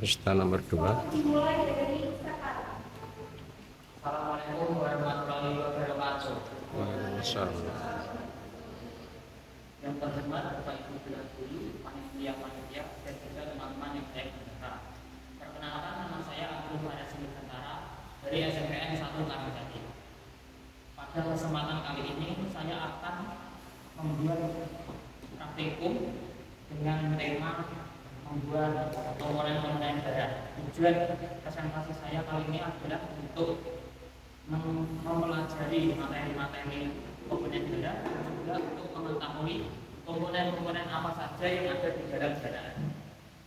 peserta nomor 2. Assalamualaikum warahmatullahi wabarakatuh. Waalaikumsalam. Yang terhormat Bapak Ibu guru, panitia dan juga teman-teman yang saya peserta. Perkenalkan, nama saya Abdul Farasi Nusantara dari SMPN 1 Karangsari. Pada kesempatan kali ini saya akan membuat praktikum dengan tema membuat komponen-komponen darah. Tujuan presentasi saya kali ini adalah untuk mempelajari materi-materi komponen darah dan juga untuk mengetahui komponen-komponen apa saja yang ada di dalam darah.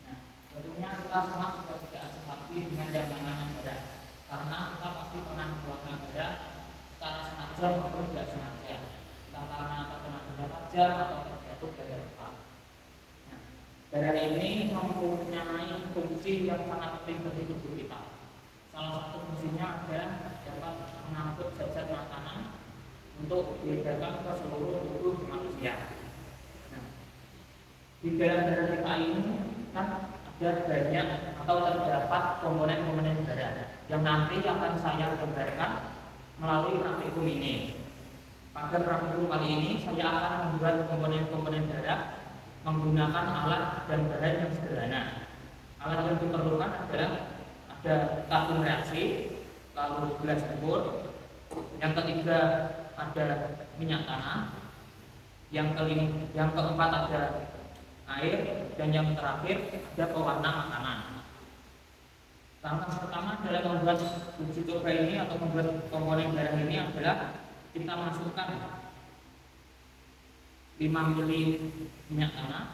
Nah, tentunya kita semua sudah tidak asing lagi dengan yang namanya darah, karena kita pasti pernah membuang darah secara sengaja maupun tidak sengaja, entah karena terkena benda tajam atau terjatuh dari depan. Darah ini mempunyai fungsi yang sangat penting bagi tubuh kita. Salah satu fungsinya adalah dapat mengangkut zat-zat makanan untuk diedarkan ke seluruh tubuh manusia. Nah, di dalam darah kita ini kan ada banyak atau terdapat komponen-komponen darah yang nanti akan saya gambarkan melalui praktikum ini. Pada praktikum kali ini saya akan membuat komponen-komponen darah menggunakan alat dan bahan yang sederhana. Alat yang diperlukan adalah ada tabung reaksi, lalu gelas ukur, yang ketiga ada minyak tanah, yang keempat ada air, dan yang terakhir ada pewarna makanan. Langkah pertama dalam membuat uji coba ini atau membuat komponen darah ini adalah kita masukkan 5 ml minyak tanah,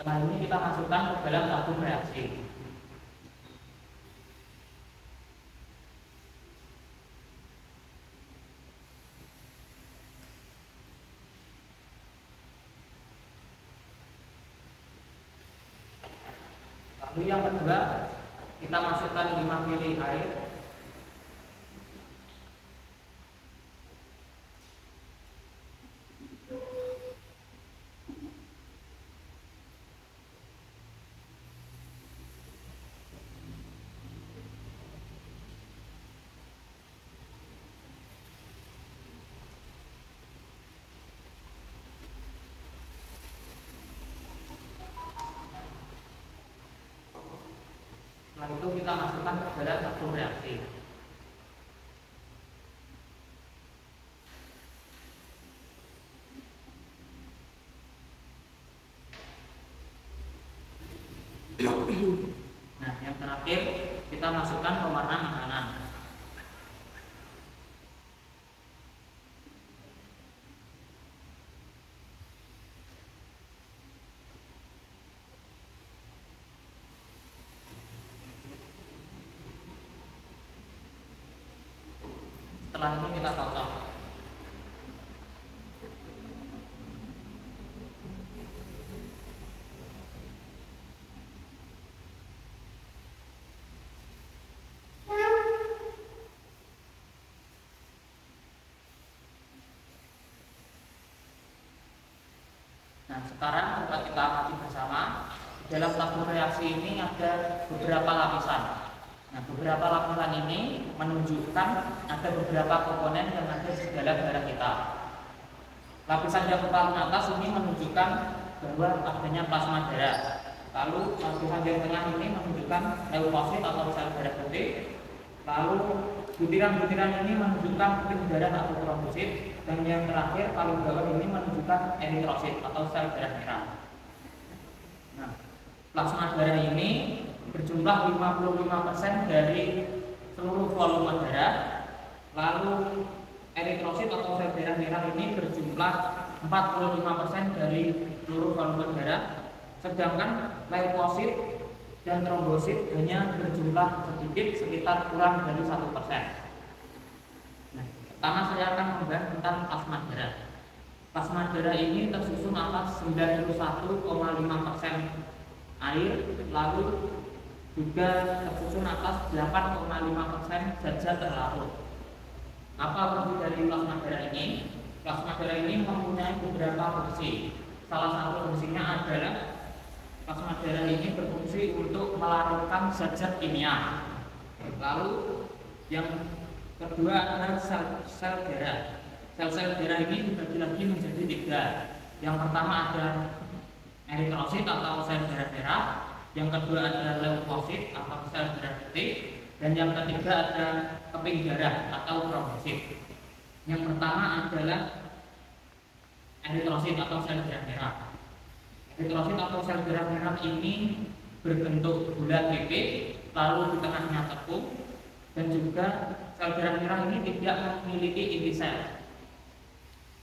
setelah ini kita masukkan ke dalam tabung reaksi. Lalu yang kedua kita masukkan 5 ml air. Setelah itu kita masukkan ke dalam tabung reaksi. Nah, yang terakhir kita masukkan pewarna makanan. Setelah itu kita cocok. Nah, sekarang coba kita amati bersama. Di dalam tabung reaksi ini ada beberapa lapisan. Nah, beberapa lapisan ini menunjukkan ada beberapa komponen yang ada di dalam darah kita. Lapisan yang paling atas ini menunjukkan bahwa adanya plasma darah. Lalu lapisan yang tengah ini menunjukkan leukosit atau sel darah putih. Lalu butiran-butiran ini menunjukkan putih darah atau trombosit. Dan yang terakhir paling bawah ini menunjukkan eritrosit atau sel darah merah. Nah, plasma darah ini berjumlah 55% dari seluruh volume darah. Lalu eritrosit atau sel darah merah ini berjumlah 45% dari seluruh volume darah, sedangkan leukosit dan trombosit hanya berjumlah sedikit, sekitar kurang dari 1%. Nah, pertama saya akan membahas tentang plasma darah. Plasma darah ini tersusun atas 91,5% air, lalu juga tersusun atas 8,5% zat terlarut. Apa fungsi dari plasma darah ini? Plasma darah ini mempunyai beberapa fungsi. Salah satu fungsinya adalah plasma darah ini berfungsi untuk melarutkan zat-zat kimia. Lalu yang kedua adalah sel darah. Sel-sel darah ini dibagi lagi menjadi 3. Yang pertama ada eritrosit atau sel darah merah, yang kedua adalah leukosit atau sel darah putih, dan yang ketiga ada keping darah atau trombosit. Yang pertama adalah eritrosit atau sel darah merah. Eritrosit atau sel darah merah ini berbentuk bulat pipih, lalu di tengahnya tepung, dan juga sel darah merah ini tidak memiliki inti sel.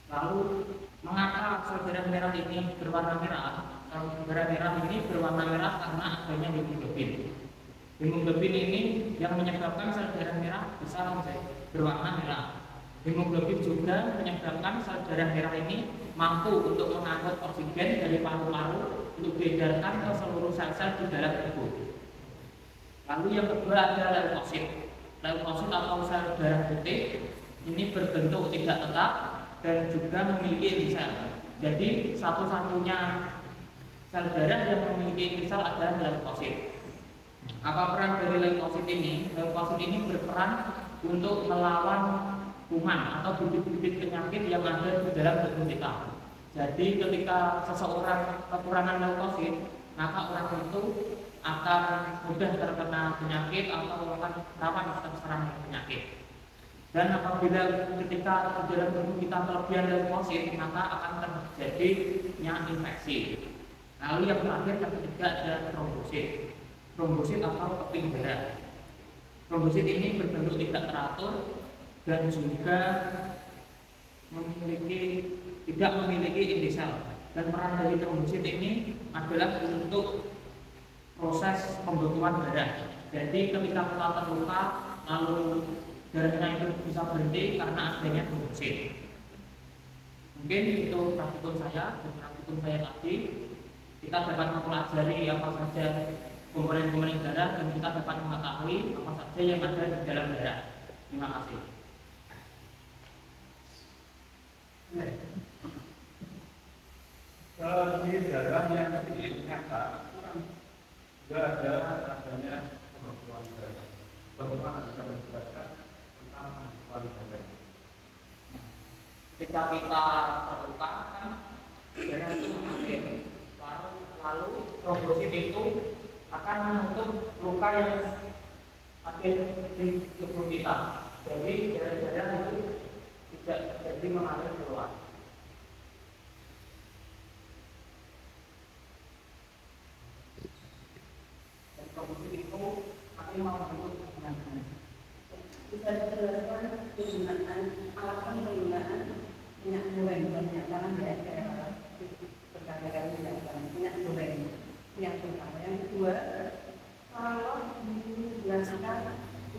Lalu mengapa sel darah merah ini berwarna merah? Sel darah merah ini berwarna merah karena adanya hemoglobin. Hemoglobin ini yang menyebabkan sel darah merah bisa berwarna merah. Hemoglobin juga menyebabkan sel darah merah ini mampu untuk mengangkut oksigen dari paru-paru untuk diedarkan ke seluruh sel-sel di dalam tubuh. Lalu yang kedua ada leukosit. Leukosit atau sel darah putih ini berbentuk tidak tetap dan juga memiliki inti sel. Jadi satu-satunya sel darah yang memiliki inti sel adalah leukosit. Apa peran dari leukosit ini? Leukosit ini berperan untuk melawan kuman atau bibit-bibit penyakit yang ada di dalam tubuh kita. Jadi ketika seseorang kekurangan leukosit, maka orang itu akan mudah terkena penyakit atau akan rawan terserang penyakit. Dan apabila ketika di dalam tubuh kita kelebihan leukosit, maka akan terjadinya infeksi. Lalu yang terakhir yang ketiga ada trombosit. Trombosit atau keping darah. Trombosit ini berbentuk tidak teratur dan juga tidak memiliki inti sel. Dan peran dari trombosit ini adalah untuk proses pembekuan darah. Jadi ketika kita terluka, lalu darahnya itu bisa berhenti karena adanya trombosit. Mungkin itu praktikum saya dan praktikum saya tadi. Kita dapat mempelajari apa saja komponen-komponen darah dan kita dapat mengetahui apa saja yang ada di dalam darah. Terima kasih. Di darah yang nyata juga ada adanya pembekuan darah. Bagaimana bisa menjelaskan tentang pembekuan darah? Ketika kita terluka, kan darah itu mengalir, lalu trombosit itu akan menutup luka yang ada di tubuh kita. Jadi darah-darah itu tidak jadi mengalir keluar. Dan trombosit itu akan membentuk penyakit. Bisa dijelaskan penggunaan alasan penggunaan minyak goreng banyak tangan di daerah berkali-kali minyak goreng yang pertama. Yang kedua, kalau dijelaskan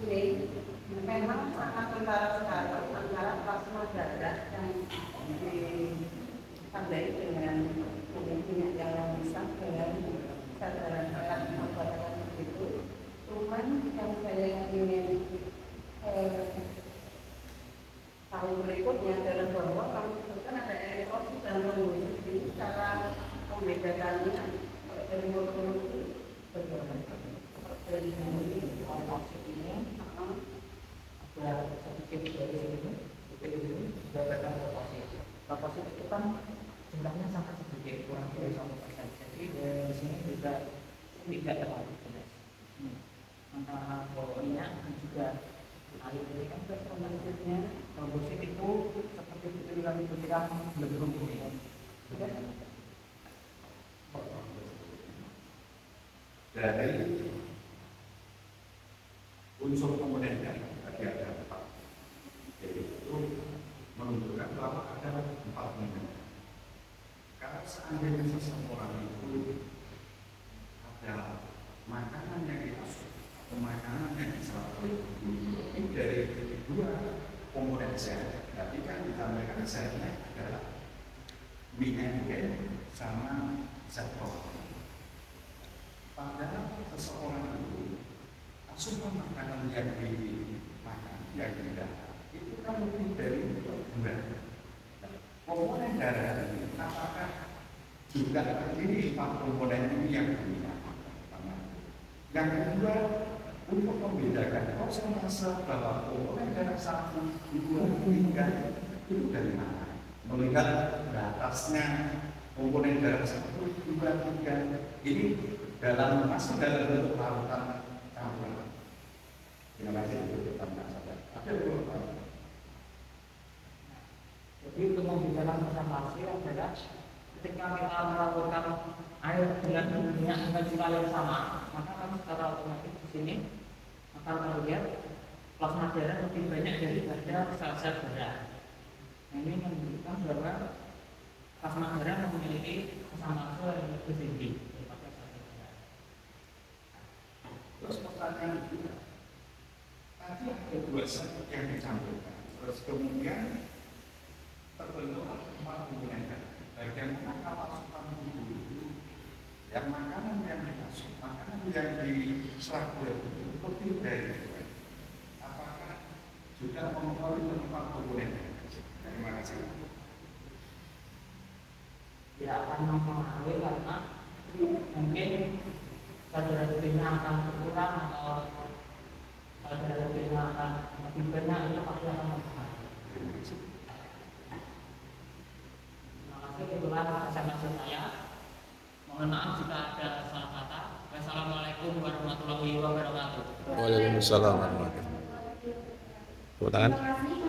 ini memang sangat kentara sekali antara plasma darah yang ditandai dengan minyak yang bisa dengan sel darah merah begitu. Cuman yang saya ingin tahu berikutnya adalah bahwa kalau disebutkan ada eritrosit dan trombosit, ini cara membedakannya dari morfologi bagaimana? Dari ini trombosit ini ada sedikit dari sini, dapatkan leukosit. Leukosit itu kan jumlahnya sangat sedikit, kurang dari 1%. Jadi dari sini juga tidak terlalu jelas. Antara minyak dan juga air ini kan trombositnya, trombosit itu seperti itu kami berkira belum ini. Dari unsur komponen dari ada 4, yaitu menunjukkan bahwa ada 4 komponen. seandainya seseorang itu ada makanan yang diasup atau makanan yang diserap ini dari dua komponen zat, berarti kan ditambahkan zatnya adalah mie sama zat protein. Padahal seseorang itu asupan makanan yang dimakan, yang didapat itu kan lebih dari dua. Komponen darah ini apakah juga terdiri 4 komponen ini yang dominan? Yang kedua, untuk membedakan persentase bahwa komponen darah 1, 2, 3 itu dari mana? Melihat batasnya komponen darah 1, 2, 3 ini masuk dalam bentuk lautan campuran. Terima kasih untuk pertanyaan saya. Ada beberapa. Jadi untuk membedakan persentase adalah ketika kita melakukan air dengan minyak dengan jumlah yang sama, maka kami secara otomatis di sini akan melihat plasma darah lebih banyak daripada sel-sel darah. Nah, ini menunjukkan bahwa plasma darah memiliki persentase yang lebih tinggi daripada sel-sel darah. Terus pertanyaan kedua, tadi ada 2 zat yang dicampurkan, terus kemudian terbentuk 4 komponen darah. Bagaimana kalau asupan tubuh itu, yang makanan yang dimasuk, makanan yang diserap oleh tubuh lebih dari dua? Apakah juga mempengaruhi 4 komponen darah? Terima kasih. Tidak akan mempengaruhi karena mungkin darah lebihnya akan berkurang atau darah lebihnya akan lebih banyak, itu pasti akan mempengaruhi. Itulah SMS saya. Mohon maaf jika ada salah kata. Wassalamualaikum warahmatullahi wabarakatuh. Waalaikumsalam warahmatullahi wabarakatuh. Tepuk tangan. Terima kasih.